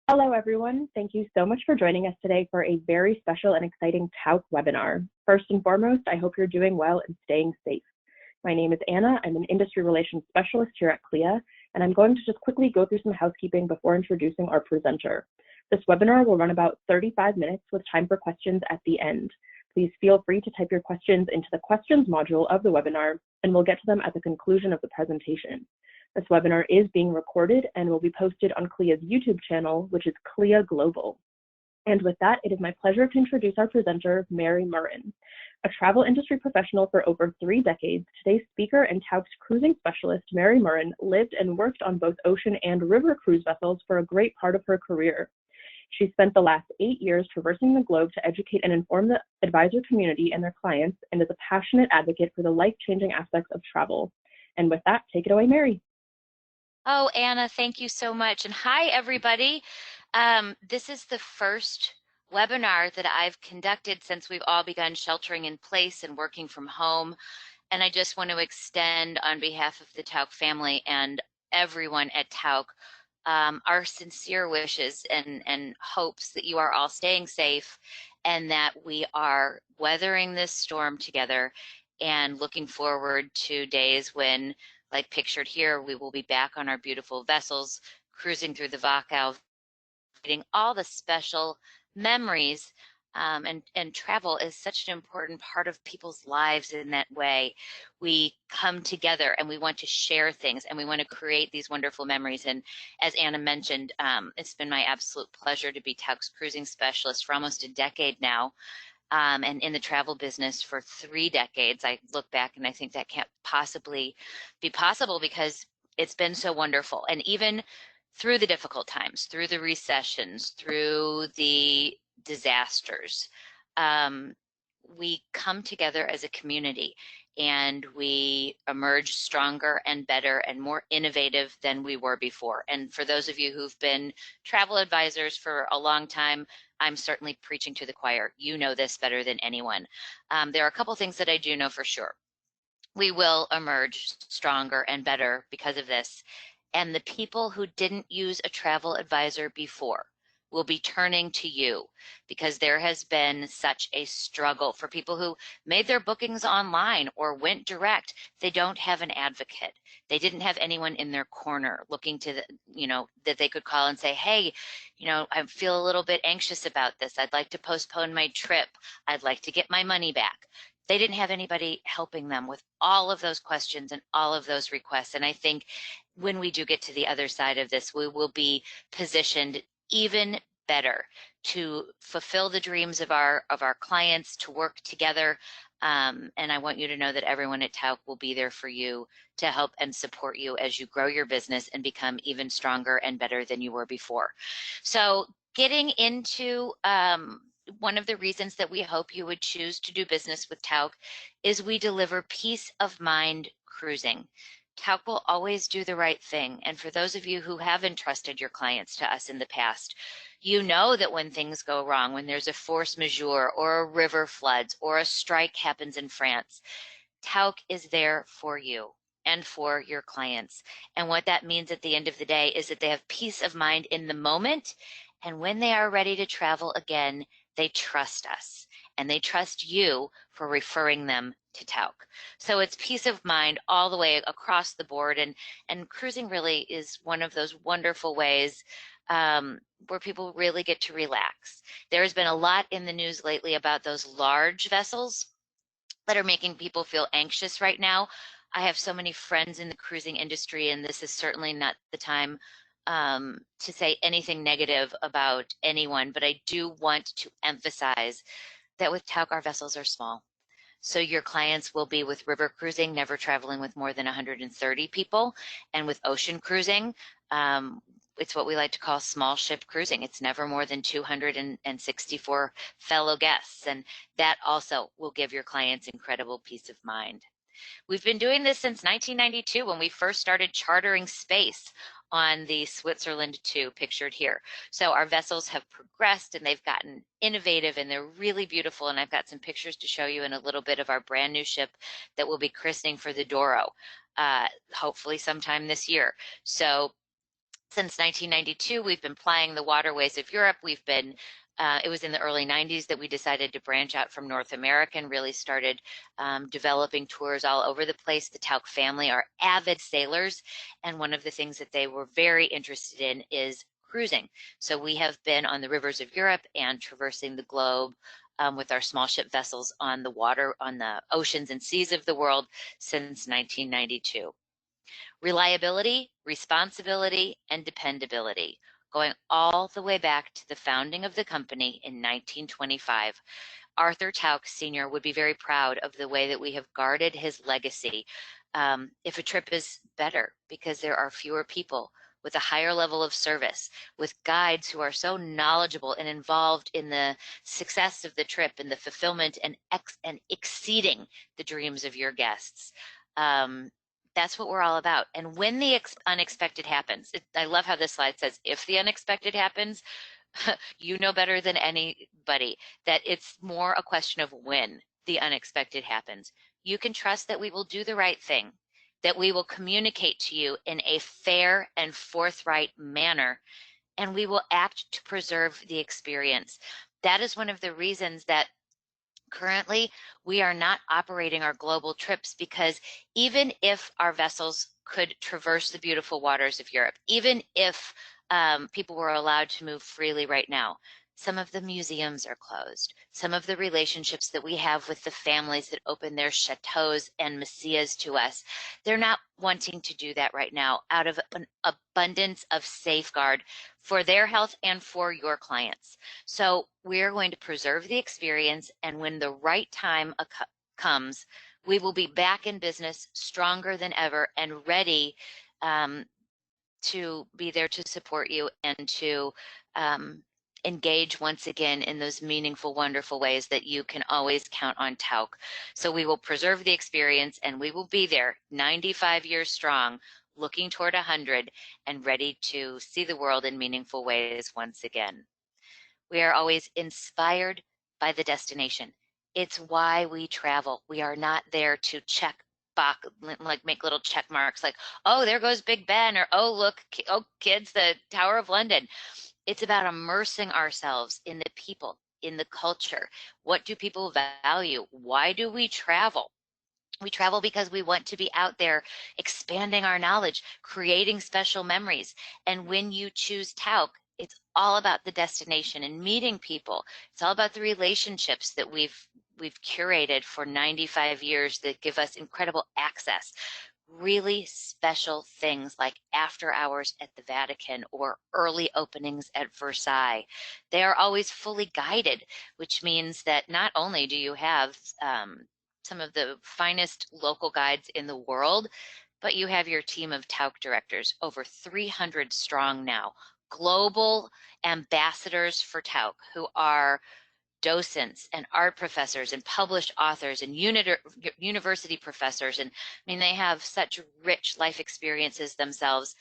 Hello, everyone. Thank you so much for joining us today for a very special and exciting Tauck webinar. First and foremost, I hope you're doing well and staying safe. My name is Anna. I'm an industry relations specialist here at CLIA, and I'm going to just quickly go through some housekeeping before introducing our presenter. This webinar will run about 35 minutes with time for questions at the end. Please feel free to type your questions into the questions module of the webinar, and we'll get to them at the conclusion of the presentation. This webinar is being recorded and will be posted on CLIA's YouTube channel, which is CLIA Global. And with that, it is my pleasure to introduce our presenter, Mary Murrin. A travel industry professional for over 3 decades, today's speaker and Tauck's cruising specialist, Mary Murrin, lived and worked on both ocean and river cruise vessels for a great part of her career. She spent the last 8 years traversing the globe to educate and inform the advisor community and their clients, and is a passionate advocate for the life-changing aspects of travel. And with that, take it away, Mary. Oh, Anna, thank you so much. And hi, everybody. This is the first webinar that I've conducted since we've all begun sheltering in place and working from home. And I just want to extend on behalf of the Tauck family and everyone at Tauck our sincere wishes and hopes that you are all staying safe and that we are weathering this storm together and looking forward to days when, like pictured here, we will be back on our beautiful vessels, cruising through the Wachau, getting all the special memories. And travel is such an important part of people's lives in that way. We come together and we want to share things and we want to create these wonderful memories. And as Anna mentioned, it's been my absolute pleasure to be Tauck's cruising specialist for almost a decade now. And in the travel business for 3 decades. I look back and I think that can't possibly be possible because it's been so wonderful. And even through the difficult times, through the recessions, through the disasters, we come together as a community and we emerge stronger and better and more innovative than we were before. And for those of you who've been travel advisors for a long time, I'm certainly preaching to the choir. You know this better than anyone. There are a couple things that I do know for sure. We will emerge stronger and better because of this. And the people who didn't use a travel advisor before will be turning to you because there has been such a struggle for people who made their bookings online or went direct. They don't have an advocate. They didn't have anyone in their corner looking to the, that they could call and say, hey, I feel a little bit anxious about this. I'd like to postpone my trip. I'd like to get my money back. They didn't have anybody helping them with all of those questions and all of those requests. And I think when we do get to the other side of this, we will be positioned even better to fulfill the dreams of our clients, to work together. And I want you to know that everyone at Tauck will be there for you to help and support you as you grow your business and become even stronger and better than you were before. So getting into one of the reasons that we hope you would choose to do business with Tauck is we deliver peace of mind cruising. Tauck will always do the right thing. And for those of you who have entrusted your clients to us in the past, you know that when things go wrong, when there's a force majeure or a river floods or a strike happens in France, Tauck is there for you and for your clients. And what that means at the end of the day is that they have peace of mind in the moment. And when they are ready to travel again, they trust us and they trust you for referring them to Tauck. So it's peace of mind all the way across the board. And cruising really is one of those wonderful ways where people really get to relax. There has been a lot in the news lately about those large vessels that are making people feel anxious right now. I have so many friends in the cruising industry, and this is certainly not the time to say anything negative about anyone, but I do want to emphasize that with Tauck, our vessels are small. So your clients will be with river cruising, never traveling with more than 130 people. And with ocean cruising, it's what we like to call small ship cruising. It's never more than 264 fellow guests. And that also will give your clients incredible peace of mind. We've been doing this since 1992 when we first started chartering space on the Switzerland 2 pictured here. So our vessels have progressed and they've gotten innovative and they're really beautiful. And I've got some pictures to show you in a little bit of our brand new ship that we'll be christening for the Douro, hopefully sometime this year. So Since 1992, we've been plying the waterways of Europe. We've been, it was in the early 90s that we decided to branch out from North America and really started developing tours all over the place. The Tauck family are avid sailors, and one of the things that they were very interested in is cruising. So we have been on the rivers of Europe and traversing the globe with our small ship vessels on the water, on the oceans and seas of the world since 1992. Reliability, responsibility, and dependability, going all the way back to the founding of the company in 1925. Arthur Tauck Sr. would be very proud of the way that we have guarded his legacy. If a trip is better because there are fewer people with a higher level of service, with guides who are so knowledgeable and involved in the success of the trip and the fulfillment and exceeding the dreams of your guests. That's what we're all about. And when the unexpected happens, I love how this slide says, if the unexpected happens, you know better than anybody that it's more a question of when the unexpected happens. You can trust that we will do the right thing, that we will communicate to you in a fair and forthright manner, and we will act to preserve the experience. That is one of the reasons that currently we are not operating our global trips, because even if our vessels could traverse the beautiful waters of Europe, even if people were allowed to move freely right now, some of the museums are closed. Some of the relationships that we have with the families that open their chateaus and messias to us, they're not wanting to do that right now out of an abundance of safeguard for their health and for your clients. So we're going to preserve the experience, and when the right time comes, we will be back in business stronger than ever and ready to be there to support you and to engage once again in those meaningful, wonderful ways that you can always count on Tauck. So we will preserve the experience, and we will be there 95 years strong, looking toward 100 and ready to see the world in meaningful ways once again. We are always inspired by the destination. It's why we travel. We are not there to check box, like make little check marks like, oh, there goes Big Ben, or oh, look, oh, kids, the Tower of London. It's about immersing ourselves in the people, in the culture. What do people value? Why do we travel? We travel because we want to be out there expanding our knowledge, creating special memories. And when you choose Tauck, it's all about the destination and meeting people. It's all about the relationships that we've curated for 95 years that give us incredible access. Really special things like after hours at the Vatican or early openings at Versailles. They are always fully guided, which means that not only do you have some of the finest local guides in the world, but you have your team of Tauck directors, over 300 strong now, global ambassadors for Tauck, who are docents and art professors and published authors and university professors. And I mean, they have such rich life experiences themselves,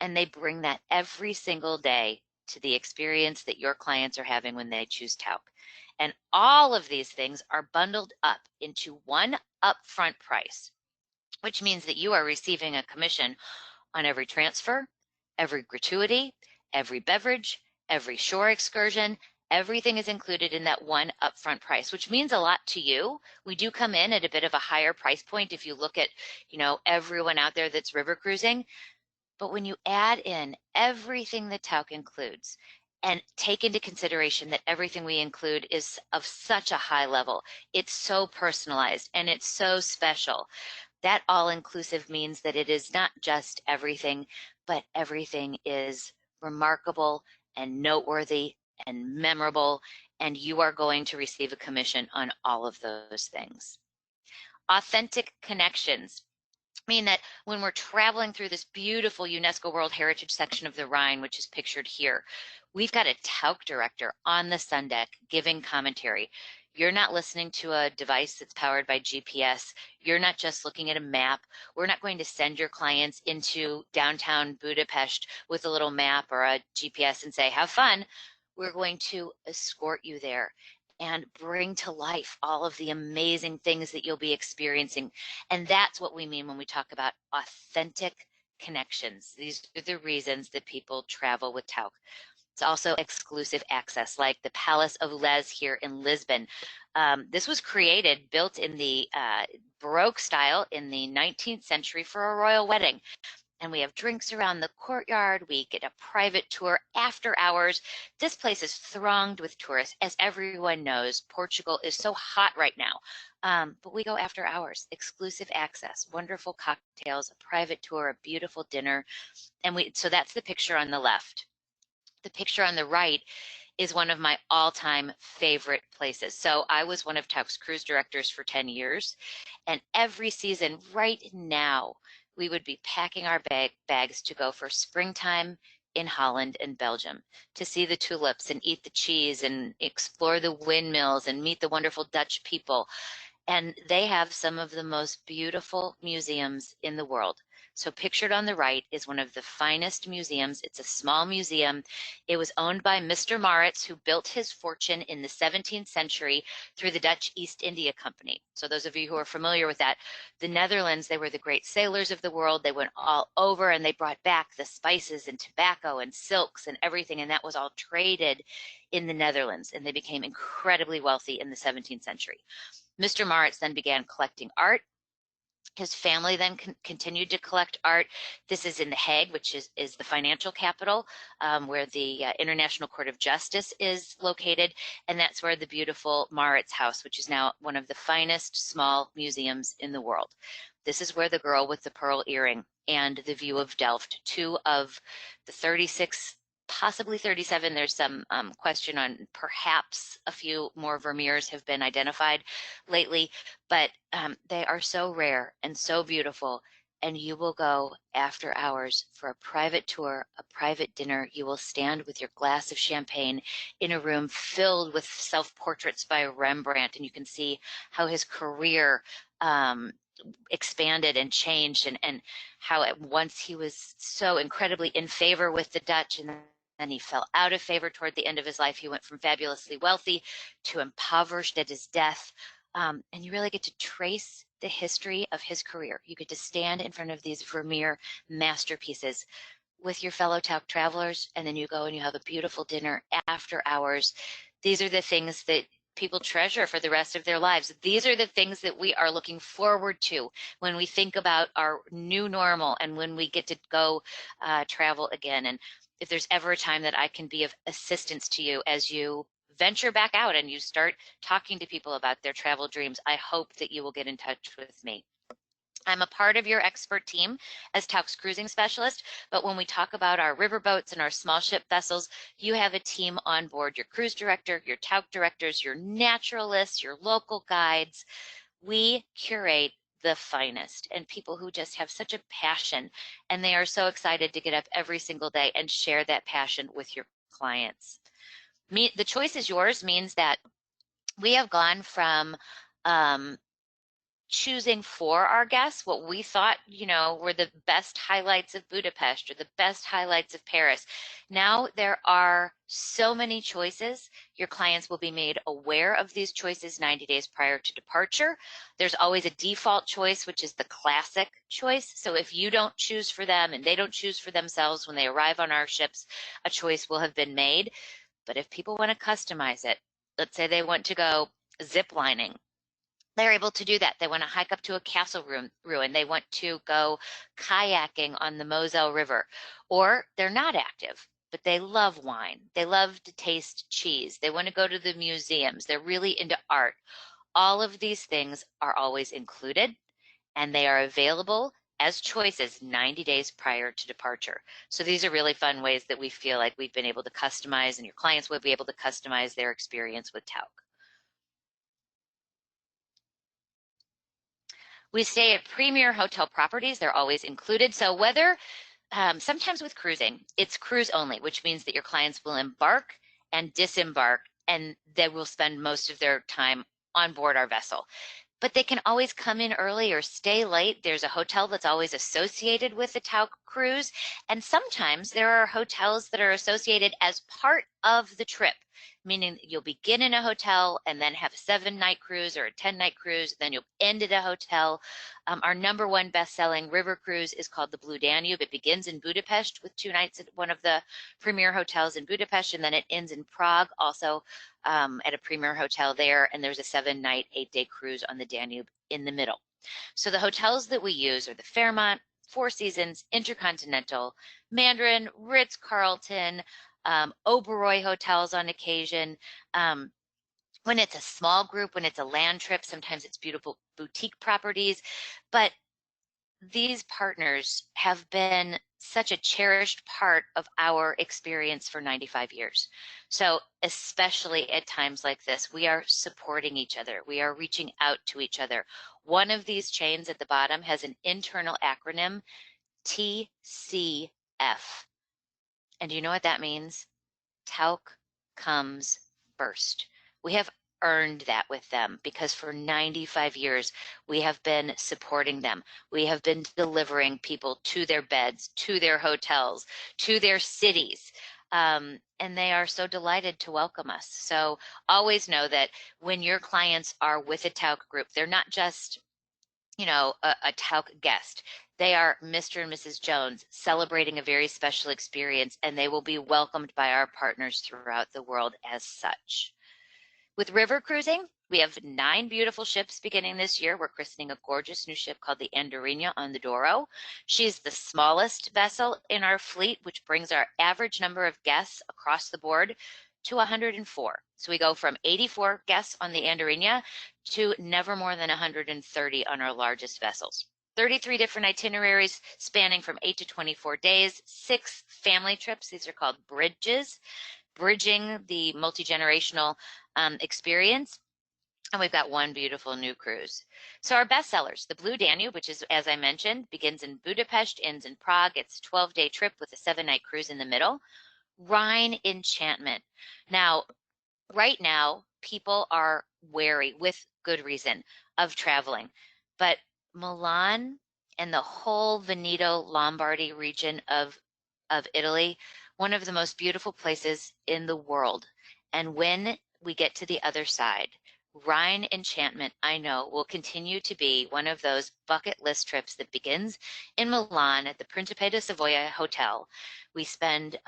and they bring that every single day to the experience that your clients are having when they choose Tauck. And all of these things are bundled up into one upfront price, which means that you are receiving a commission on every transfer, every gratuity, every beverage, every shore excursion. Everything is included in that one upfront price, which means a lot to you. We do come in at a bit of a higher price point if you look at, everyone out there that's river cruising. But when you add in everything that Tauck includes and take into consideration that everything we include is of such a high level, it's so personalized and it's so special, that all-inclusive means that it is not just everything, but everything is remarkable and noteworthy and memorable, and you are going to receive a commission on all of those things. Authentic connections mean that when we're traveling through this beautiful UNESCO World Heritage section of the Rhine, which is pictured here, we've got a Tauck director on the sun deck giving commentary. You're not listening to a device that's powered by GPS. You're not just looking at a map. We're not going to send your clients into downtown Budapest with a little map or a GPS and say, have fun. We're going to escort you there and bring to life all of the amazing things that you'll be experiencing. And that's what we mean when we talk about authentic connections. These are the reasons that people travel with Tauck. It's also exclusive access, like the Palace of Les here in Lisbon. This was built in the Baroque style in the 19th century for a royal wedding. And we have drinks around the courtyard. We get a private tour after hours. This place is thronged with tourists. As everyone knows, Portugal is so hot right now. But we go after hours, exclusive access, wonderful cocktails, a private tour, a beautiful dinner. And so that's the picture on the left. The picture on the right is one of my all-time favorite places. So I was one of Tauck's cruise directors for 10 years. And every season right now, we would be packing our bags to go for springtime in Holland and Belgium, to see the tulips and eat the cheese and explore the windmills and meet the wonderful Dutch people. And they have some of the most beautiful museums in the world. So pictured on the right is one of the finest museums. It's a small museum. It was owned by Mr. Maurits, who built his fortune in the 17th century through the Dutch East India Company. So those of you who are familiar with that, the Netherlands, they were the great sailors of the world. They went all over and they brought back the spices and tobacco and silks and everything. And that was all traded in the Netherlands. And they became incredibly wealthy in the 17th century. Mr. Maurits then began collecting art. His family then continued to collect art. This is in The Hague, which is the financial capital, where the International Court of Justice is located. And that's where the beautiful Maurits House, which is now one of the finest small museums in the world. This is where The Girl with the Pearl Earring and The View of Delft, two of the 36, possibly 37. There's some question on perhaps a few more Vermeers have been identified lately, but they are so rare and so beautiful. And you will go after hours for a private tour, a private dinner. You will stand with your glass of champagne in a room filled with self-portraits by Rembrandt, and you can see how his career expanded and changed, and how at once he was so incredibly in favor with the Dutch, and then he fell out of favor toward the end of his life. He went from fabulously wealthy to impoverished at his death. And you really get to trace the history of his career. You get to stand in front of these Vermeer masterpieces with your fellow Tauck travelers, and then you go and you have a beautiful dinner after hours. These are the things that people treasure for the rest of their lives. These are the things that we are looking forward to when we think about our new normal and when we get to go travel again. And if there's ever a time that I can be of assistance to you as you venture back out and you start talking to people about their travel dreams, I hope that you will get in touch with me. I'm a part of your expert team as Tauck's cruising specialist, but when we talk about our riverboats and our small ship vessels, you have a team on board, your cruise director, your Tauck directors, your naturalists, your local guides. We curate the finest and people who just have such a passion, and they are so excited to get up every single day and share that passion with your clients. The choice is yours means that we have gone from choosing for our guests what we thought, were the best highlights of Budapest or the best highlights of Paris. Now there are so many choices. Your clients will be made aware of these choices 90 days prior to departure. There's always a default choice, which is the classic choice. So if you don't choose for them and they don't choose for themselves when they arrive on our ships, a choice will have been made. But if people want to customize it, let's say they want to go zip lining, they're able to do that. They want to hike up to a castle ruin. They want to go kayaking on the Moselle River, or they're not active, but they love wine. They love to taste cheese. They want to go to the museums. They're really into art. All of these things are always included, and they are available as choices 90 days prior to departure. So these are really fun ways that we feel like we've been able to customize, and your clients will be able to customize their experience with Tauck. We stay at premier hotel properties. They're always included. So whether, sometimes with cruising, it's cruise only, which means that your clients will embark and disembark, and they will spend most of their time on board our vessel. But they can always come in early or stay late. There's a hotel that's always associated with the Tauck cruise. And sometimes there are hotels that are associated as part of the trip, meaning you'll begin in a hotel and then have a 7-night cruise or a 10-night cruise, then you'll end at a hotel. Our #1 best-selling river cruise is called the Blue Danube. It begins in Budapest with 2 nights at one of the premier hotels in Budapest, and then it ends in Prague, also at a premier hotel there, and there's a 7-night, 8-day cruise on the Danube in the middle. So the hotels that we use are the Fairmont, Four Seasons, Intercontinental, Mandarin, Ritz-Carlton, Oberoi hotels on occasion. When it's a small group, when it's a land trip, sometimes it's beautiful boutique properties. But these partners have been such a cherished part of our experience for 95 years. So especially at times like this, we are supporting each other. We are reaching out to each other. One of these chains at the bottom has an internal acronym, TCF. And do you know what that means? Tauck comes first. We have earned that with them because for 95 years, we have been supporting them. We have been delivering people to their beds, to their hotels, to their cities. And they are so delighted to welcome us. So always know that when your clients are with a Tauck group, they're not just, you know, a Tauck guest. They are Mr. and Mrs. Jones celebrating a very special experience, and they will be welcomed by our partners throughout the world as such. With river cruising, we have 9 beautiful ships beginning this year. We're christening a gorgeous new ship called the Andorinha on the Douro. She's the smallest vessel in our fleet, which brings our average number of guests across the board to 104. So we go from 84 guests on the Andorinha to never more than 130 on our largest vessels. 33 different itineraries spanning from 8 to 24 days, 6 family trips. These are called bridges, bridging the multi-generational experience. And we've got 1 beautiful new cruise. So our best sellers, the Blue Danube, which is, as I mentioned, begins in Budapest, ends in Prague. It's a 12-day trip with a 7-night cruise in the middle. Rhine Enchantment. Now, right now, people are wary, with good reason, of traveling. But Milan and the whole Veneto Lombardy region of Italy, one of the most beautiful places in the world. And when we get to the other side, Rhine Enchantment, I know, will continue to be one of those bucket list trips that begins in Milan at the Principe di Savoia Hotel. We spend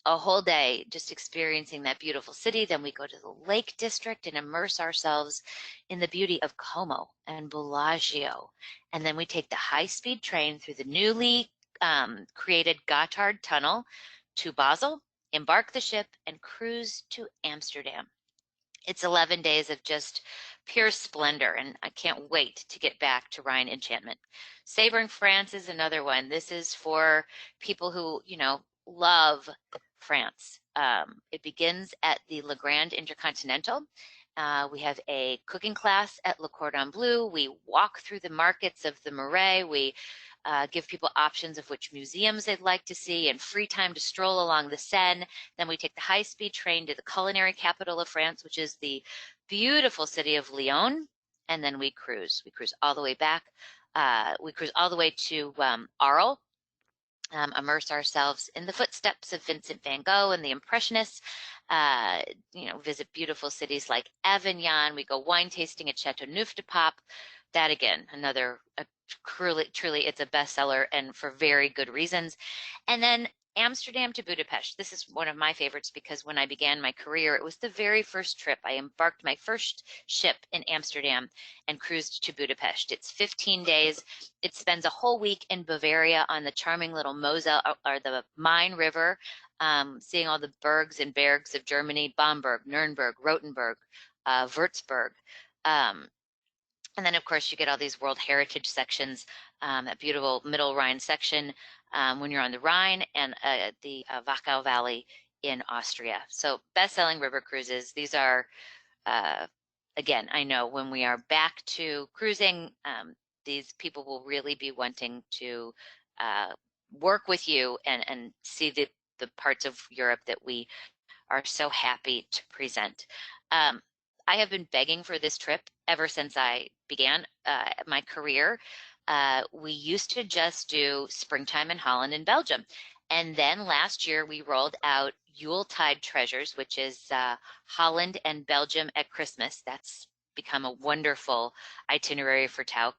a whole day just experiencing that beautiful city. Then we go to the Lake District and immerse ourselves in the beauty of Como and Bellagio. And then we take the high-speed train through the newly created Gotthard Tunnel to Basel, embark the ship, and cruise to Amsterdam. It's 11 days of just pure splendor, and I can't wait to get back to Rhine Enchantment. Savoring France is another one. This is for people who, you know, love France. It begins at the Le Grand Intercontinental. We have a cooking class at Le Cordon Bleu. We walk through the markets of the Marais. We give people options of which museums they'd like to see and free time to stroll along the Seine. Then we take the high-speed train to the culinary capital of France, which is the beautiful city of Lyon. And then we cruise. We cruise all the way back. We cruise all the way to Arles. Immerse ourselves in the footsteps of Vincent van Gogh and the Impressionists, you know, visit beautiful cities like Avignon. We go wine tasting at Châteauneuf-du-Pape. That again, another truly it's a bestseller and for very good reasons. And then Amsterdam to Budapest. This is one of my favorites because when I began my career, it was the very first trip. I embarked my first ship in Amsterdam and cruised to Budapest. It's 15 days. It spends a whole week in Bavaria on the charming little Mosel or the Main River, seeing all the bergs and bergs of Germany, Bamberg, Nuremberg, Rothenburg, Würzburg. And then, of course, you get all these World Heritage sections, that beautiful Middle Rhine section when you're on the Rhine, and the Wachau Valley in Austria. So best-selling river cruises. These are, again, I know when we are back to cruising, these people will really be wanting to work with you and see the parts of Europe that we are so happy to present. I have been begging for this trip ever since I began my career. We used to just do springtime in Holland and Belgium. And then last year we rolled out Yuletide Treasures, which is Holland and Belgium at Christmas. That's become a wonderful itinerary for Tauck.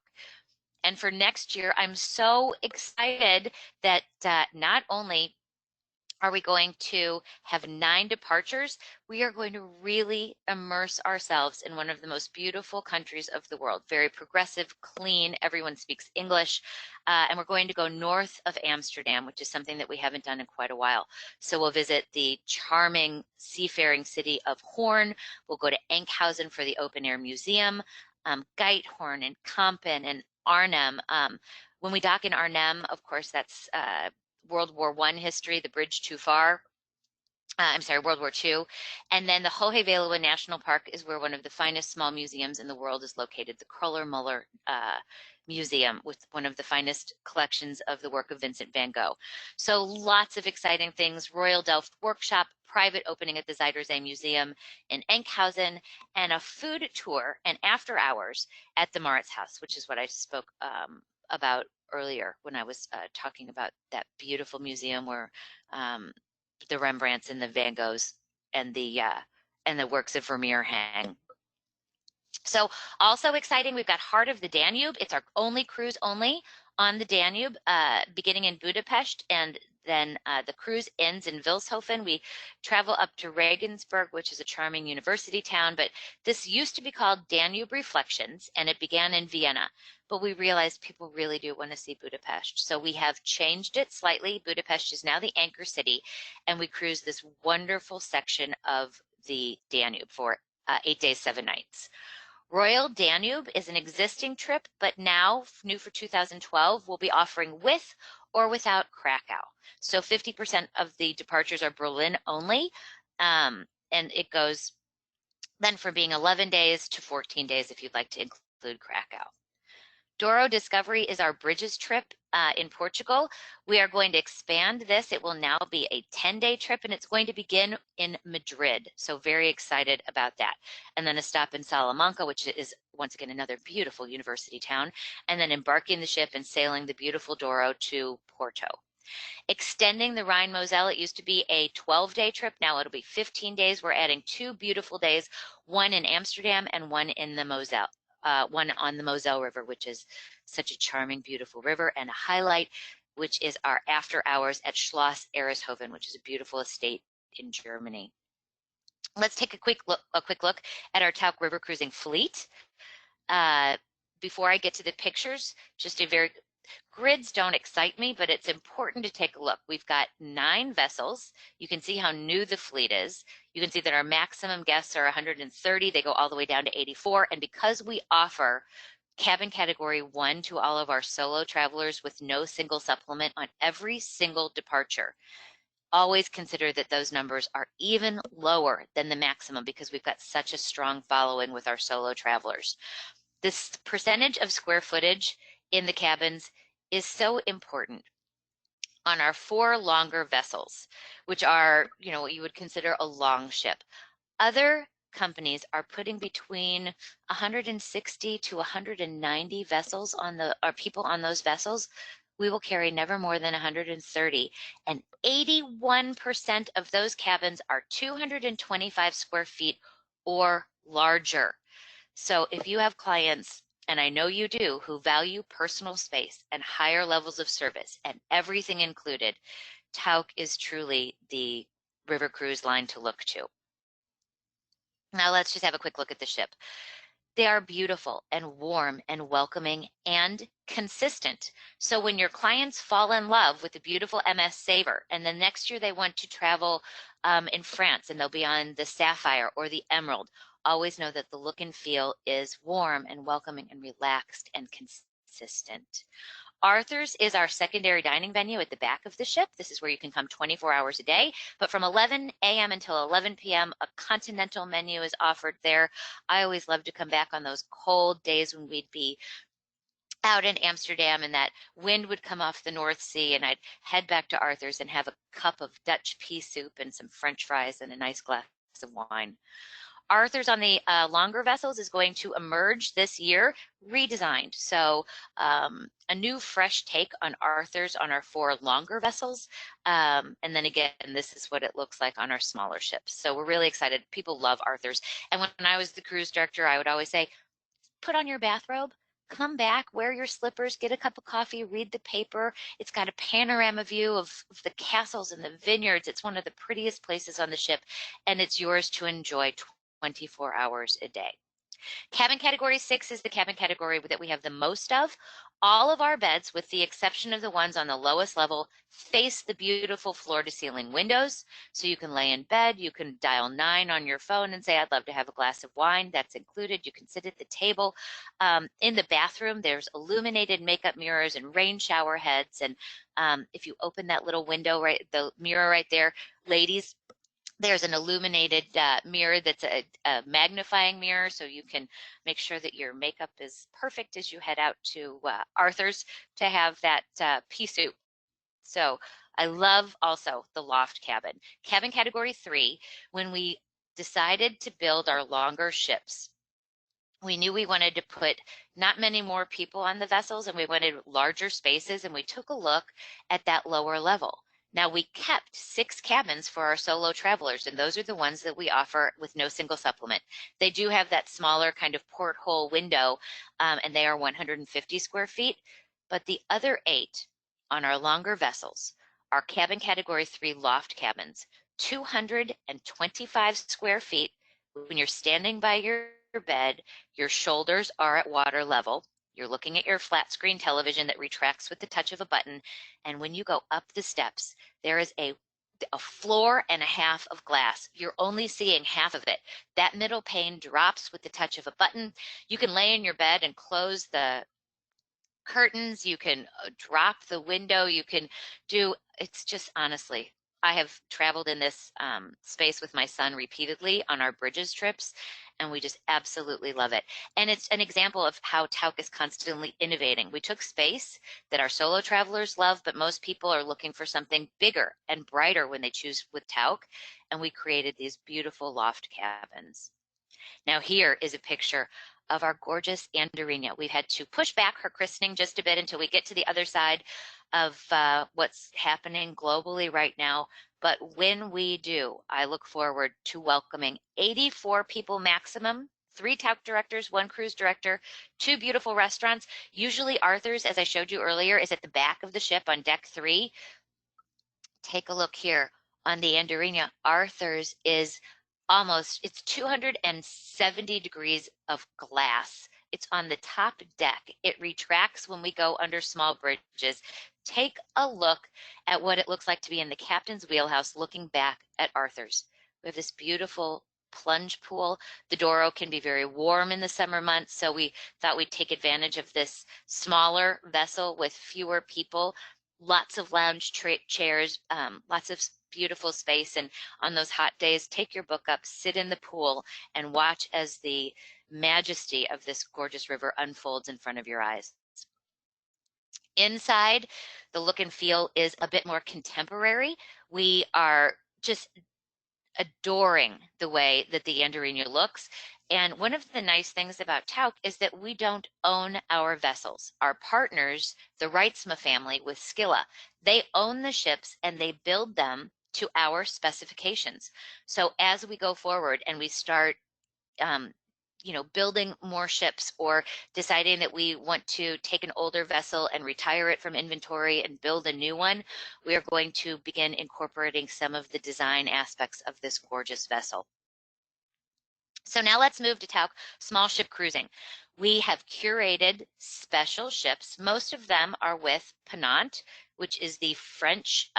And for next year, I'm so excited that not only are we going to have 9 departures, we are going to really immerse ourselves in one of the most beautiful countries of the world. Very progressive, clean, everyone speaks English, and we're going to go north of Amsterdam, which is something that we haven't done in quite a while. So we'll visit the charming seafaring city of Hoorn. We'll go to Enkhuizen for the open air museum, Geithorn and Kampen and Arnhem. When we dock in Arnhem, of course, that's World War I history, the bridge too far. I'm sorry, World War II. And then the Hohe National Park is where one of the finest small museums in the world is located, the Kröller-Müller Museum, with one of the finest collections of the work of Vincent van Gogh. So lots of exciting things, Royal Delft Workshop, private opening at the Zuiderzee Museum in Enkhuizen, and a food tour and after hours at the Maurits House, which is what I spoke about earlier when I was talking about that beautiful museum where the Rembrandts and the Van Goghs and the works of Vermeer hang. So also exciting, we've got Heart of the Danube. It's our only cruise only on the Danube, beginning in Budapest, and then the cruise ends in Vilshofen. We travel up to Regensburg, which is a charming university town, but this used to be called Danube Reflections, and it began in Vienna. But we realized people really do want to see Budapest. So we have changed it slightly. Budapest is now the anchor city, and we cruise this wonderful section of the Danube for 8 days, 7 nights. Royal Danube is an existing trip, but now, new for 2012, we'll be offering with or without Krakow. So 50% of the departures are Berlin only, and it goes then from being 11 days to 14 days if you'd like to include Krakow. Douro Discovery is our bridges trip in Portugal. We are going to expand this. It will now be a 10-day trip, and it's going to begin in Madrid. So very excited about that. And then a stop in Salamanca, which is, once again, another beautiful university town, and then embarking the ship and sailing the beautiful Douro to Porto. Extending the Rhine-Moselle, it used to be a 12-day trip. Now it'll be 15 days. We're adding 2 beautiful days, one in Amsterdam and one in the Moselle. One on the Moselle River, which is such a charming, beautiful river, and a highlight, which is our after hours at Schloss Ereshoven, which is a beautiful estate in Germany. Let's take a quick look at our Tauck River Cruising fleet. Before I get to the pictures, just a very grids don't excite me, but it's important to take a look. We've got 9 vessels. You can see how new the fleet is. You can see that our maximum guests are 130. They go all the way down to 84. And because we offer cabin category 1 to all of our solo travelers with no single supplement on every single departure, always consider that those numbers are even lower than the maximum because we've got such a strong following with our solo travelers. This percentage of square footage in the cabins is so important. On our 4 longer vessels, which are, what you would consider a long ship, other companies are putting between 160 to 190 vessels people on those vessels. We will carry never more than 130, and 81% of those cabins are 225 square feet or larger. So if you have clients, and I know you do, who value personal space and higher levels of service and everything included, Tauck is truly the river cruise line to look to. Now let's just have a quick look at the ship. They are beautiful and warm and welcoming and consistent. So when your clients fall in love with the beautiful MS Saver, and then next year they want to travel in France and they'll be on the Sapphire or the Emerald, always know that the look and feel is warm and welcoming and relaxed and consistent. Arthur's is our secondary dining venue at the back of the ship. This is where you can come 24 hours a day, but from 11 a.m. until 11 p.m., a continental menu is offered there. I always love to come back on those cold days when we'd be out in Amsterdam and that wind would come off the North Sea, and I'd head back to Arthur's and have a cup of Dutch pea soup and some French fries and a nice glass of wine. Arthur's on the longer vessels is going to emerge this year, redesigned. So a new fresh take on Arthur's on our 4 longer vessels. And then again, this is what it looks like on our smaller ships. So we're really excited. People love Arthur's. And when I was the cruise director, I would always say, put on your bathrobe, come back, wear your slippers, get a cup of coffee, read the paper. It's got a panorama view of the castles and the vineyards. It's one of the prettiest places on the ship, and it's yours to enjoy 24 hours a day. Cabin category 6 is the cabin category that we have the most of. All of our beds, with the exception of the ones on the lowest level, face the beautiful floor-to-ceiling windows. So you can lay in bed, you can dial 9 on your phone and say, I'd love to have a glass of wine. That's included. You can sit at the table. In the bathroom, there's illuminated makeup mirrors and rain shower heads. And if you open that little window, right, the mirror right there, ladies, there's an illuminated mirror that's a magnifying mirror, so you can make sure that your makeup is perfect as you head out to Arthur's to have that pea soup. So I love also the loft cabin. Cabin category 3, when we decided to build our longer ships, we knew we wanted to put not many more people on the vessels, and we wanted larger spaces, and we took a look at that lower level. Now, we kept 6 cabins for our solo travelers, and those are the ones that we offer with no single supplement. They do have that smaller kind of porthole window, and they are 150 square feet, but the other 8 on our longer vessels are cabin category 3 loft cabins, 225 square feet. When you're standing by your bed, your shoulders are at water level. You're looking at your flat screen television that retracts with the touch of a button. And when you go up the steps, there is a floor and a half of glass. You're only seeing half of it. That middle pane drops with the touch of a button. You can lay in your bed and close the curtains. You can drop the window. You can do, it's just honestly, I have traveled in this space with my son repeatedly on our bridges trips, and we just absolutely love it. And it's an example of how Tauck is constantly innovating. We took space that our solo travelers love, but most people are looking for something bigger and brighter when they choose with Tauck, and we created these beautiful loft cabins. Now here is a picture of our gorgeous Andorinha. We've had to push back her christening just a bit until we get to the other side of what's happening globally right now. But when we do, I look forward to welcoming 84 people maximum, 3 Tauck directors, 1 cruise director, 2 beautiful restaurants. Usually Arthur's, as I showed you earlier, is at the back of the ship on deck 3. Take a look here on the Andorinha. Arthur's is almost, it's 270 degrees of glass. It's on the top deck. It retracts when we go under small bridges. Take a look at what it looks like to be in the captain's wheelhouse looking back at Arthur's. We have this beautiful plunge pool. The Douro can be very warm in the summer months, so we thought we'd take advantage of this smaller vessel with fewer people. Lots of lounge chairs, lots of beautiful space, and on those hot days, take your book up, sit in the pool, and watch as the majesty of this gorgeous river unfolds in front of your eyes. Inside, the look and feel is a bit more contemporary. We are just adoring the way that the Andorinha looks. And one of the nice things about Tauck is that we don't own our vessels. Our partners, the Reitzma family with CLIA, they own the ships and they build them to our specifications. So as we go forward and we start building more ships or deciding that we want to take an older vessel and retire it from inventory and build a new one, we are going to begin incorporating some of the design aspects of this gorgeous vessel. So now let's move to Tauck Small Ship Cruising. We have curated special ships. Most of them are with Ponant, which is the French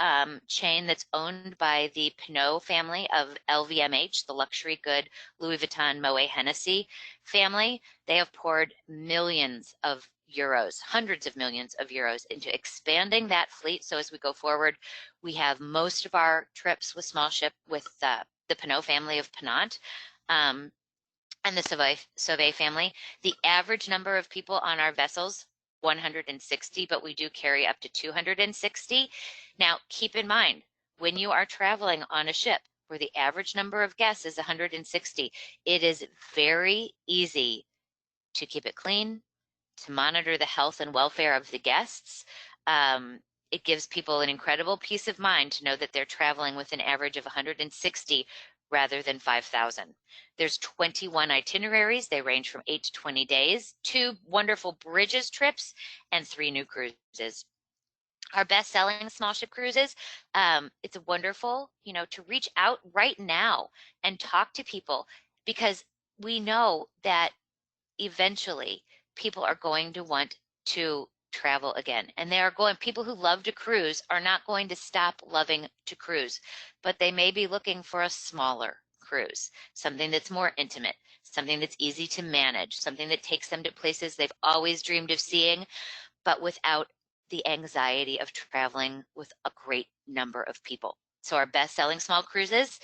chain that's owned by the Pinot family of LVMH, the luxury good Louis Vuitton Moet Hennessy family. They have poured millions of euros, hundreds of millions of euros into expanding that fleet. So as we go forward, we have most of our trips with small ship with the Pinot family of Ponant. And the Sauvé family. The average number of people on our vessels, 160, but we do carry up to 260. Now, keep in mind, when you are traveling on a ship, where the average number of guests is 160. It is very easy to keep it clean, to monitor the health and welfare of the guests. It gives people an incredible peace of mind to know that they're traveling with an average of 160 rather than 5,000. There's 21 itineraries. They range from 8 to 20 days, 2 wonderful bridges trips, and 3 new cruises. Our best-selling small ship cruises, it's wonderful, to reach out right now and talk to people, because we know that eventually people are going to want to travel again, and people who love to cruise are not going to stop loving to cruise, but they may be looking for a smaller cruise, something that's more intimate, something that's easy to manage, something that takes them to places they've always dreamed of seeing, but without the anxiety of traveling with a great number of people. So our best-selling small cruises,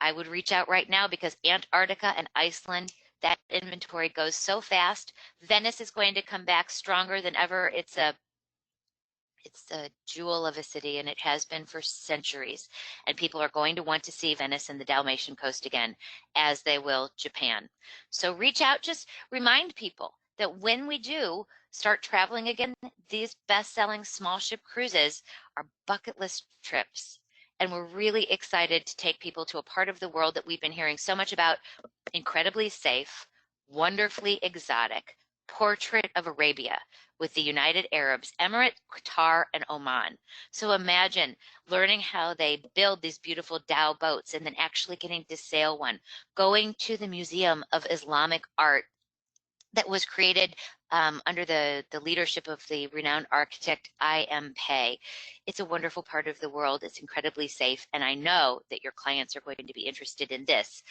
I would reach out right now, because Antarctica and Iceland, that inventory goes so fast. Venice is going to come back stronger than ever. It's a jewel of a city, and it has been for centuries. And people are going to want to see Venice and the Dalmatian coast again, as they will Japan. So reach out, just remind people that when we do start traveling again, these best-selling small ship cruises are bucket list trips. And we're really excited to take people to a part of the world that we've been hearing so much about: incredibly safe, wonderfully exotic, portrait of Arabia, with the United Arabs, Emirates, Qatar, and Oman. So imagine learning how they build these beautiful dhow boats and then actually getting to sail one, going to the Museum of Islamic Art that was created under the leadership of the renowned architect I.M. Pei. It's a wonderful part of the world. It's incredibly safe, and I know that your clients are going to be interested in this.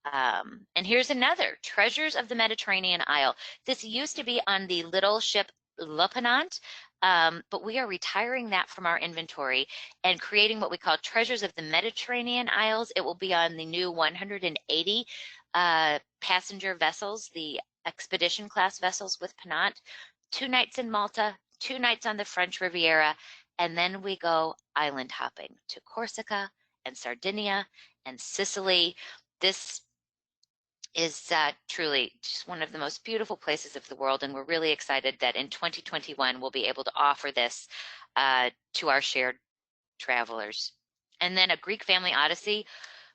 And here's another, Treasures of the Mediterranean Isle. This used to be on the little ship Le Penant, but we are retiring that from our inventory and creating what we call Treasures of the Mediterranean Isles. It will be on the new 180 passenger vessels, the expedition class vessels with Penant, 2 nights in Malta, 2 nights on the French Riviera, and then we go island hopping to Corsica and Sardinia and Sicily. This is truly just one of the most beautiful places of the world, and we're really excited that in 2021 we'll be able to offer this to our shared travelers. And then a Greek family odyssey.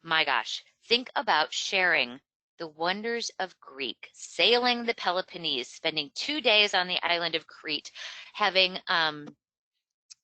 My gosh, think about sharing the wonders of Greek, sailing the Peloponnese, spending 2 days on the island of Crete, having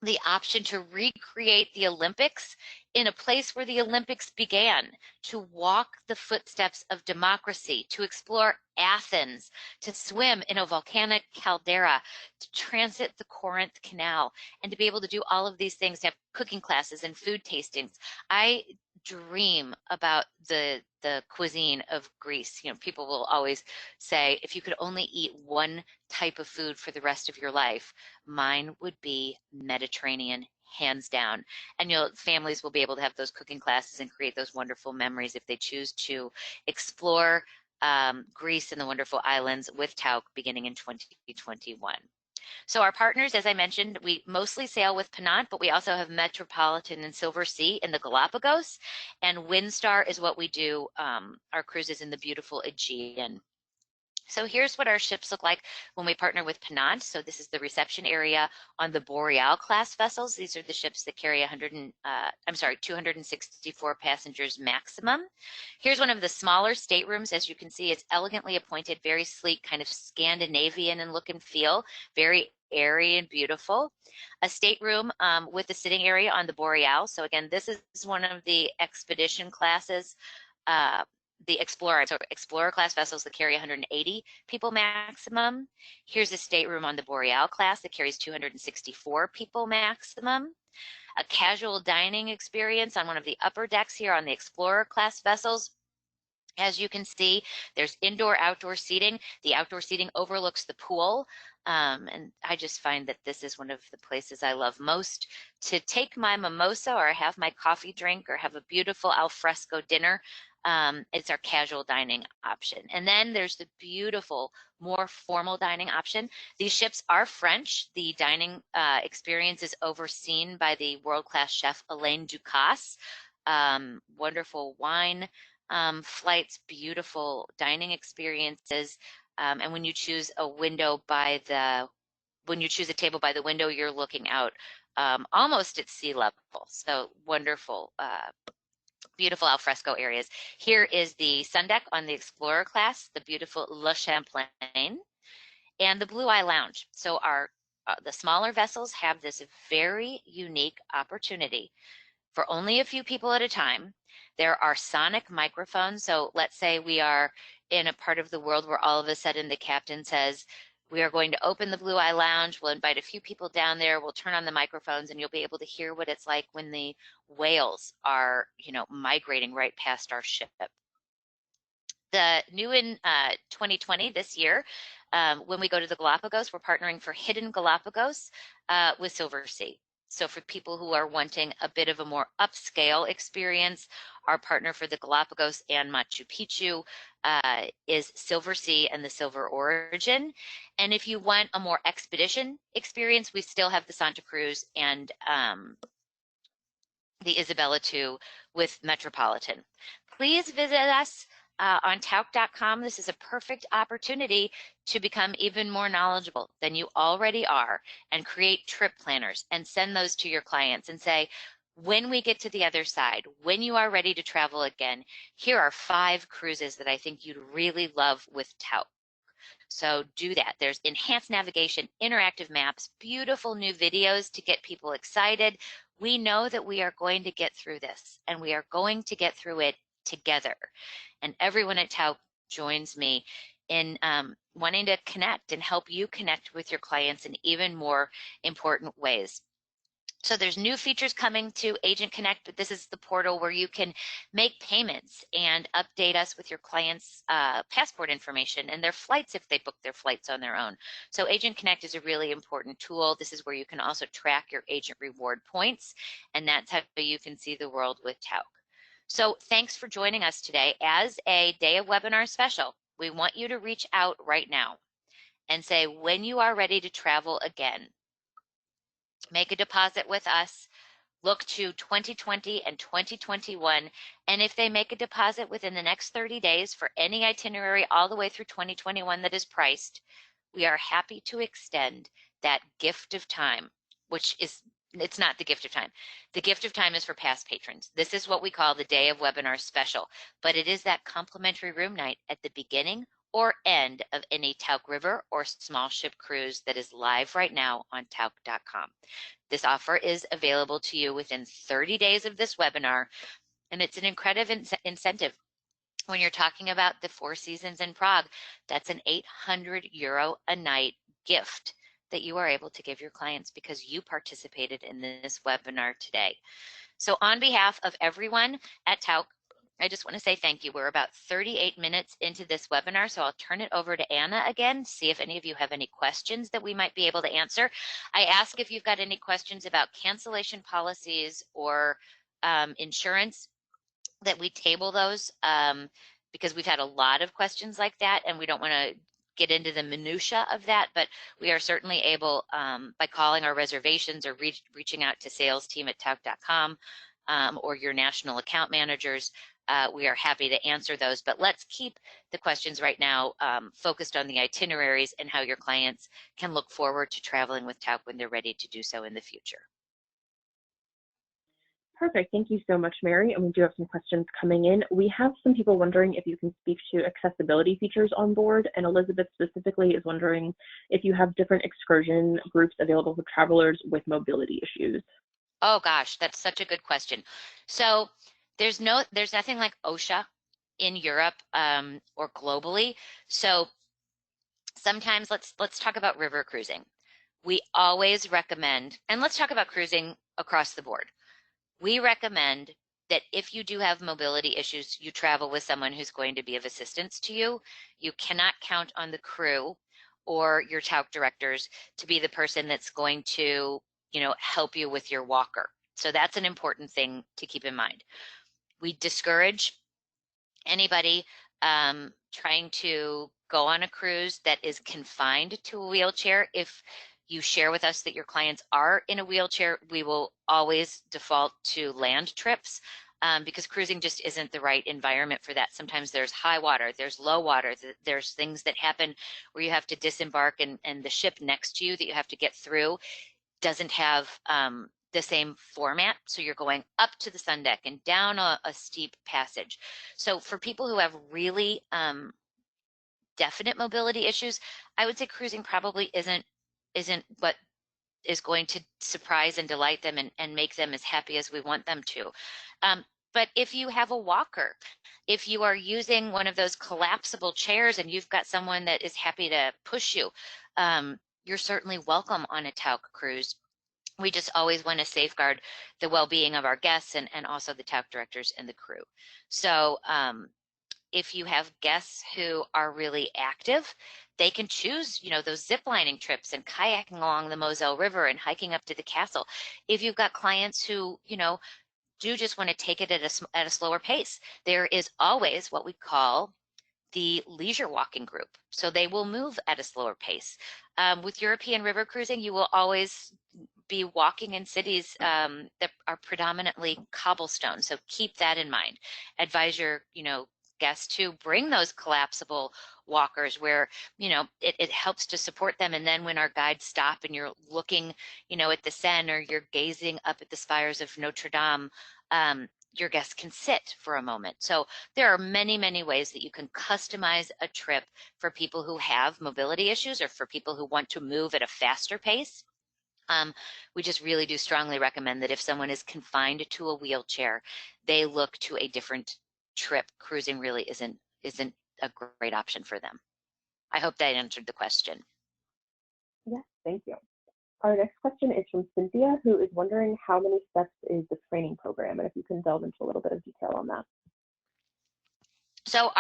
the option to recreate the Olympics in a place where the Olympics began, to walk the footsteps of democracy, to explore Athens, to swim in a volcanic caldera, to transit the Corinth Canal, and to be able to do all of these things, to have cooking classes and food tastings. I dream about the cuisine of Greece. People will always say, if you could only eat one type of food for the rest of your life, mine would be Mediterranean, hands down. And families will be able to have those cooking classes and create those wonderful memories if they choose to explore Greece and the wonderful islands with Tauck beginning in 2021. So our partners, as I mentioned, we mostly sail with Penant, but we also have Metropolitan and Silver Sea in the Galapagos, and Windstar is what we do our cruises in the beautiful Aegean. So here's what our ships look like when we partner with Penant. So this is the reception area on the Boreal class vessels. These are the ships that carry 264 passengers maximum. Here's one of the smaller staterooms. As you can see, it's elegantly appointed, very sleek, kind of Scandinavian in look and feel, very airy and beautiful. A stateroom with a sitting area on the Boreal. So again, this is one of the expedition classes, the Explorer class vessels that carry 180 people maximum. Here's a stateroom on the Boreal class that carries 264 people maximum. A casual dining experience on one of the upper decks here on the Explorer class vessels. As you can see, there's indoor-outdoor seating. The outdoor seating overlooks the pool. And I just find that this is one of the places I love most to take my mimosa or have my coffee drink or have a beautiful al fresco dinner. It's our casual dining option. And then there's the beautiful, more formal dining option. These ships are French. The dining experience is overseen by the world-class chef Alain Ducasse. wonderful wine flights, beautiful dining experiences. And when you choose a window by the, when you choose a table by the window, you're looking out almost at sea level. So wonderful, beautiful alfresco areas. Here is the sun deck on the Explorer class, the beautiful Le Champlain, and the Blue Eye Lounge. So our the smaller vessels have this very unique opportunity for only a few people at a time. There are sonic microphones. So let's say we are in a part of the world where all of a sudden the captain says, we are going to open the Blue Eye Lounge. We'll invite a few people down there. We'll turn on the microphones and you'll be able to hear what it's like when the whales are, migrating right past our ship. The new in 2020 this year, when we go to the Galapagos, we're partnering for Hidden Galapagos with Silversea. So for people who are wanting a bit of a more upscale experience, our partner for the Galapagos and Machu Picchu is Silversea and the Silver Origin. And if you want a more expedition experience, we still have the Santa Cruz and the Isabella II with Metropolitan. Please visit us on Tauck.com. This is a perfect opportunity to become even more knowledgeable than you already are and create trip planners and send those to your clients and say, when we get to the other side, when you are ready to travel again, here are 5 cruises that I think you'd really love with Tauck. So do that. There's enhanced navigation, interactive maps, beautiful new videos to get people excited. We know that we are going to get through this and we are going to get through it together. And everyone at Tauck joins me in wanting to connect and help you connect with your clients in even more important ways. So there's new features coming to Agent Connect, but this is the portal where you can make payments and update us with your clients' passport information and their flights if they book their flights on their own. So Agent Connect is a really important tool. This is where you can also track your agent reward points, and that's how you can see the world with Tauck. So thanks for joining us today. As a day of webinar special, we want you to reach out right now and say, when you are ready to travel again, make a deposit with us, look to 2020 and 2021, and if they make a deposit within the next 30 days for any itinerary all the way through 2021 that is priced, we are happy to extend that gift of time, which is, it's not the gift of time. The gift of time is for past patrons. This is what we call the day of webinar special, but it is that complimentary room night at the beginning or end of any Tauck River or small ship cruise that is live right now on Tauck.com. This offer is available to you within 30 days of this webinar, and it's an incredible incentive. When you're talking about the 4 seasons in Prague, that's an €800 a night gift that you are able to give your clients because you participated in this webinar today. So on behalf of everyone at Tauck, I just want to say thank you. We're about 38 minutes into this webinar, so I'll turn it over to Anna again, see if any of you have any questions that we might be able to answer. I ask if you've got any questions about cancellation policies or insurance, that we table those because we've had a lot of questions like that and we don't want to get into the minutia of that, but we are certainly able, by calling our reservations or reaching out to sales team at Tauck.com or your national account managers, we are happy to answer those. But let's keep the questions right now focused on the itineraries and how your clients can look forward to traveling with Tauck when they're ready to do so in the future. Perfect. Thank you so much, Mary. And we do have some questions coming in. We have some people wondering if you can speak to accessibility features on board. And Elizabeth specifically is wondering if you have different excursion groups available for travelers with mobility issues. Oh gosh, that's such a good question. So there's nothing like OSHA in Europe or globally. So sometimes let's talk about river cruising. We always recommend, and let's talk about cruising across the board. We recommend that if you do have mobility issues, you travel with someone who's going to be of assistance to you. You cannot count on the crew or your Tauck directors to be the person that's going to, help you with your walker. So that's an important thing to keep in mind. We discourage anybody trying to go on a cruise that is confined to a wheelchair. If you share with us that your clients are in a wheelchair, we will always default to land trips. because cruising just isn't the right environment for that. Sometimes there's high water, there's low water, there's things that happen where you have to disembark, and the ship next to you that you have to get through doesn't have the same format. So you're going up to the sun deck and down a steep passage. So for people who have really definite mobility issues, I would say cruising probably isn't what is going to surprise and delight them and make them as happy as we want them to. But if you have a walker, if you are using one of those collapsible chairs and you've got someone that is happy to push you, you're certainly welcome on a Tauck cruise. We just always want to safeguard the well-being of our guests and also the Tauck directors and the crew. So if you have guests who are really active, they can choose, those zip lining trips and kayaking along the Moselle River and hiking up to the castle. If you've got clients who, do just want to take it at a slower pace, there is always what we call the leisure walking group. So they will move at a slower pace. With European river cruising, you will always be walking in cities that are predominantly cobblestone. So keep that in mind. Advise your, guests to bring those collapsible walkers where, it helps to support them. And then when our guides stop and you're looking, at the Seine, or you're gazing up at the spires of Notre Dame, your guests can sit for a moment. So there are many, many ways that you can customize a trip for people who have mobility issues or for people who want to move at a faster pace. We just really do strongly recommend that if someone is confined to a wheelchair, they look to a different trip. Cruising really isn't a great option for them. I hope that answered the question. Yes, thank you. Our next question is from Cynthia, who is wondering how many steps is the training program, and if you can delve into a little bit of detail on that. So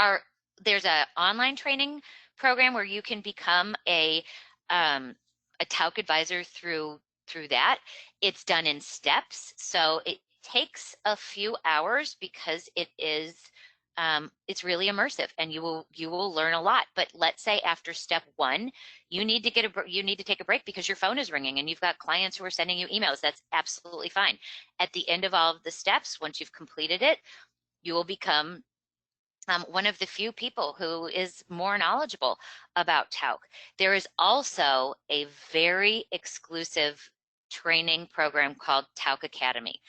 there's an online training program where you can become a Tauck advisor through that. It's done in steps, so it takes a few hours because it's really immersive, and you will learn a lot. But let's say after step 1, you need to take a break because your phone is ringing and you've got clients who are sending you emails. That's absolutely fine. At the end of all of the steps, once you've completed it, you will become one of the few people who is more knowledgeable about Tauck. There is also a very exclusive training program called Tauck Academy.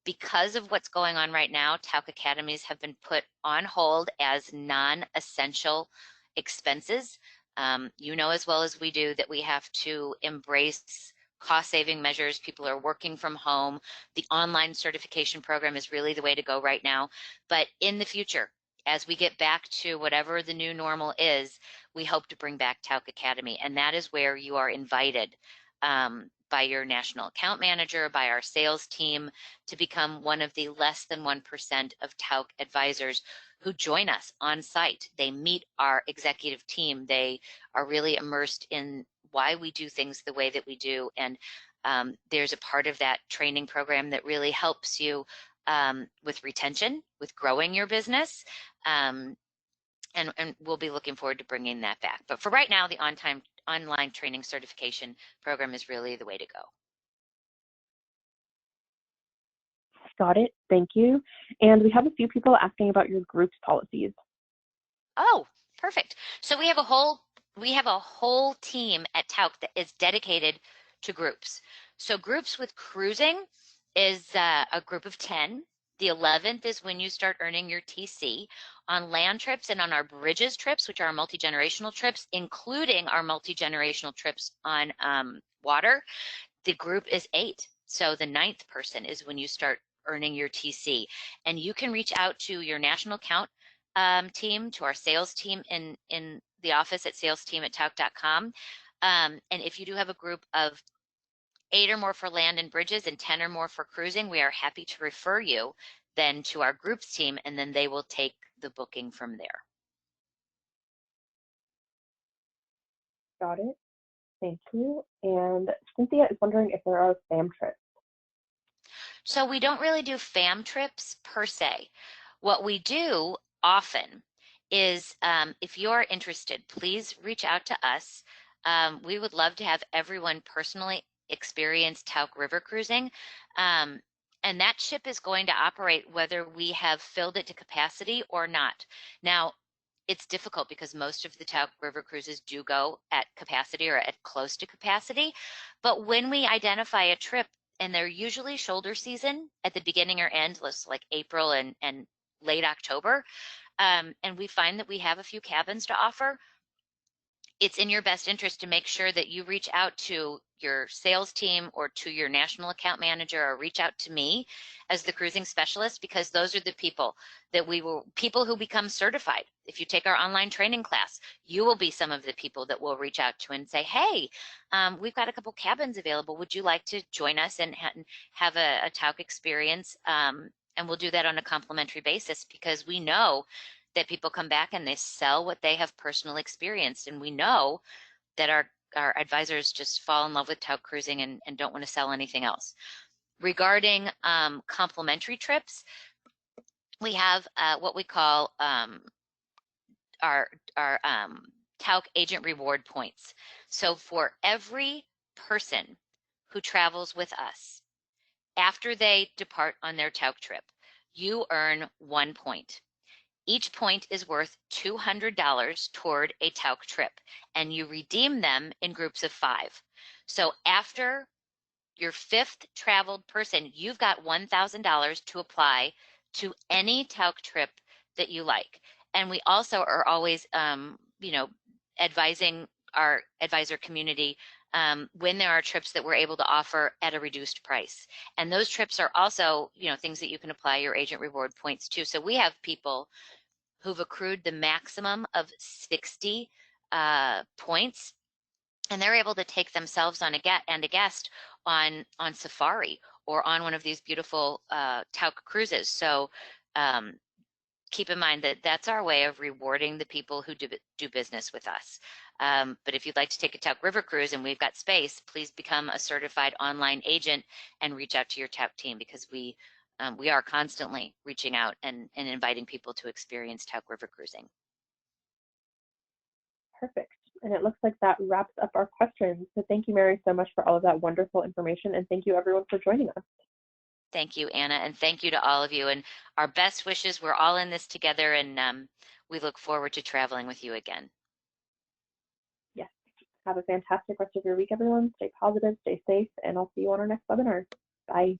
Because of what's going on right now, Tauck Academies have been put on hold as non-essential expenses. You know as well as we do that we have to embrace cost-saving measures. People are working from home. The online certification program is really the way to go right now. But in the future, as we get back to whatever the new normal is, we hope to bring back Tauck Academy, and that is where you are invited by your national account manager, by our sales team, to become one of the less than 1% of Tauck advisors who join us on site. They meet our executive team. They are really immersed in why we do things the way that we do, and there's a part of that training program that really helps you with retention, with growing your business, and we'll be looking forward to bringing that back. But for right now, the online training certification program is really the way to go. Got it. Thank you. And we have a few people asking about your group's policies. Oh, perfect. So we have a whole team at Tauck that is dedicated to groups. So groups with cruising is a group of 10. The 11th is when you start earning your TC. On land trips and on our bridges trips, which are multi-generational trips, including our multi-generational trips on water, the group is 8. So the 9th person is when you start earning your TC. And you can reach out to your national account team, to our sales team in the office at salesteam@tauck.com. And if you do have a group of 8 or more for land and bridges and 10 or more for cruising, we are happy to refer you then to our groups team, and then they will take the booking from there. Got it. Thank you. And Cynthia is wondering if there are fam trips. So we don't really do fam trips per se. What we do often is if you're interested, please reach out to us. We would love to have everyone personally experience Tauck River Cruising. And that ship is going to operate whether we have filled it to capacity or not. Now, it's difficult because most of the Tauck River cruises do go at capacity or at close to capacity. But when we identify a trip, and they're usually shoulder season at the beginning or end, let's like April and late October, and we find that we have a few cabins to offer, it's in your best interest to make sure that you reach out to your sales team or to your national account manager, or reach out to me as the cruising specialist, because those are the people that people who become certified. If you take our online training class, you will be some of the people that we'll reach out to and say, hey, we've got a couple cabins available. Would you like to join us and have a Tauck experience? And we'll do that on a complimentary basis, because we know that people come back and they sell what they have personally experienced. And we know that our advisors just fall in love with Tauck Cruising and don't want to sell anything else. Regarding complimentary trips, we have what we call our Tauck agent reward points. So for every person who travels with us, after they depart on their Tauck trip, you earn 1 point. Each point is worth $200 toward a Tauck trip, and you redeem them in groups of 5. So after your 5th traveled person, you've got $1,000 to apply to any Tauck trip that you like. And we also are always, advising our advisor community when there are trips that we're able to offer at a reduced price. And those trips are also, things that you can apply your agent reward points to. So we have people who've accrued the maximum of 60 points, and they're able to take themselves on a guest on safari or on one of these beautiful Tauck cruises. So keep in mind that that's our way of rewarding the people who do business with us. But if you'd like to take a Tauck River cruise and we've got space, please become a certified online agent and reach out to your Tauck team, because we are constantly reaching out and inviting people to experience Tauck River cruising. Perfect. And it looks like that wraps up our questions. So thank you, Mary, so much for all of that wonderful information. And thank you, everyone, for joining us. Thank you, Anna. And thank you to all of you. And our best wishes. We're all in this together. And we look forward to traveling with you again. Yes. Have a fantastic rest of your week, everyone. Stay positive, stay safe, and I'll see you on our next webinar. Bye.